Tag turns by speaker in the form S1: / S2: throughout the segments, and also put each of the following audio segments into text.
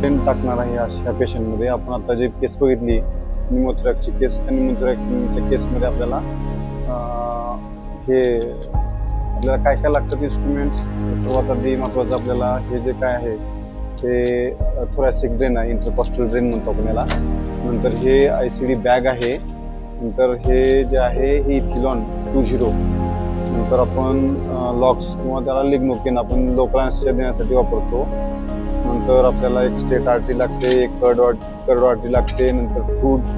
S1: Pen टाकणार आहे अशा पेशंटमध्ये. आपण आता जे केस बघितली निमोथोरॅक्सची केस, त्या निमोथोरॅक्सच्या केसमध्ये आपल्याला हे आपल्याला काय काय लागतात इन्स्ट्रुमेंट्स. सर्वात आधी महत्त्वाचं आपल्याला हे जे काय आहे ते थोरॅसिक ड्रेन आहे, इंटरकॉस्टल ड्रेन म्हणतो आपण याला. नंतर हे ICD बॅग आहे. नंतर हे जे आहे हे इथिलॉन 20. नंतर आपण लॉक्स किंवा त्याला लिग्नोकेन आपण लोकल अॅनेस्थेसिया देण्यासाठी वापरतो. नंतर आपल्याला एक स्टेट आर्टरी लागते, एक कर्ड आर्टरी लागते. नंतर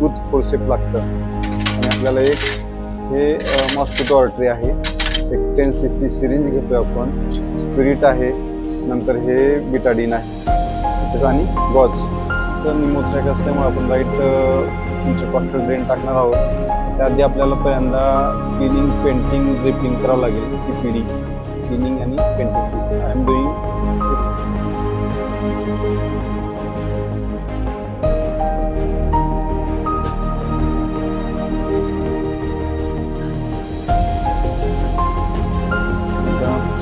S1: टूथ फोर्सेप लागतं आणि आपल्याला एक हे मॉस्किटो आर्टरी आहे. एक 10 cc सिरिंज घेतोय आपण, स्पिरिट आहे. नंतर हे बिटाडीन आहे आणि गॉज. तर निमोथोरॅक्स असल्यामुळे आपण राईट इंटरकॉस्टल ड्रेन टाकणार आहोत. त्याआधी आपल्याला पहिल्यांदा क्लिनिंग, पेंटिंग, ड्रिपिंग करावं लागेल. CPD क्लिनिंग आणि पेंटिंग. I am doing.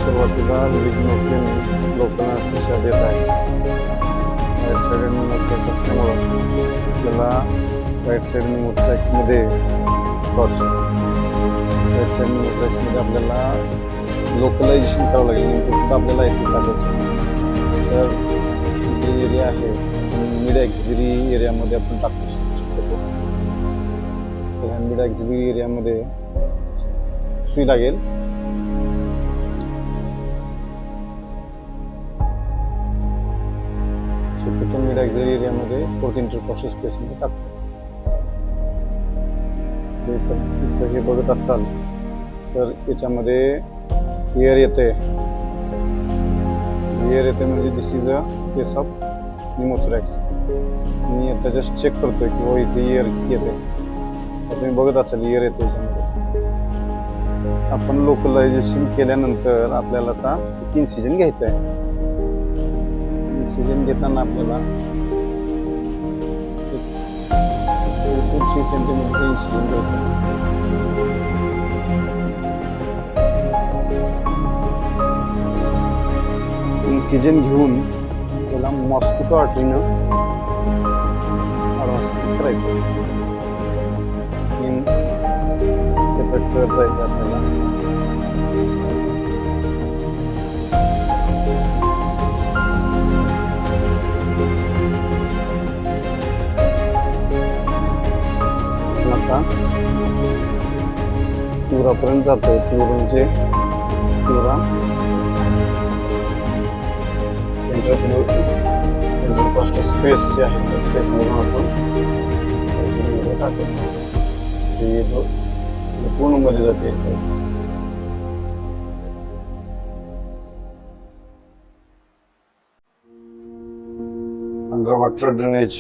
S1: सुरुवातीला लिग्नोकेन लोकल अॅनेस्थेसिया देत आहे. राईट साईड निमोथोरॅक्स असल्यामुळं आपल्याला राईट साईड निमोथोरॅक्समध्ये राईट साईड निमोथोरॅक्समध्ये आपल्याला लोकलायझेशन करावं लागेल. नेमकं आपल्याला IC टाकायचं. तर जे एरिया आहे मिड ॲक्झिलरी एरियामध्ये आपण टाकू शकतो. तर ह्या मिड ॲक्झिलरी एरियामध्ये सुई लागेल. शक्यतो मिड ॲक्झिलरी एरियामध्ये फोर्थ इंटरकॉस्टल स्पेसमध्ये टाकतो. हे बघत असाल तर याच्यामध्ये एअर येते म्हणजे दिस इज अ केस ऑफ निमोथोरॅक्स. मी आता जस्ट चेक करतोय की हो इथे एअर किती येते. तुम्ही बघत असाल एअर येते याच्यामध्ये. आपण लोकलायझेशन केल्यानंतर आपल्याला आता इन्सिजन घ्यायचं आहे. इन्सिजन घेताना आपल्याला 3 सेंटीमीटर इन्सिजन घ्यायचं आहे. इन्सिजन घेऊन त्याला मॉस्किटो आर्टरीनं करायचं. स्किन सेपरेट करत जायचं आपल्याला. आता प्युरापर्यंत जातोय. प्युरा इंटरकॉस्टल स्पेस जे आहे त्या स्पेसमधून आपण टाकतो. पूर्ण मध्ये जाते. Under water drainage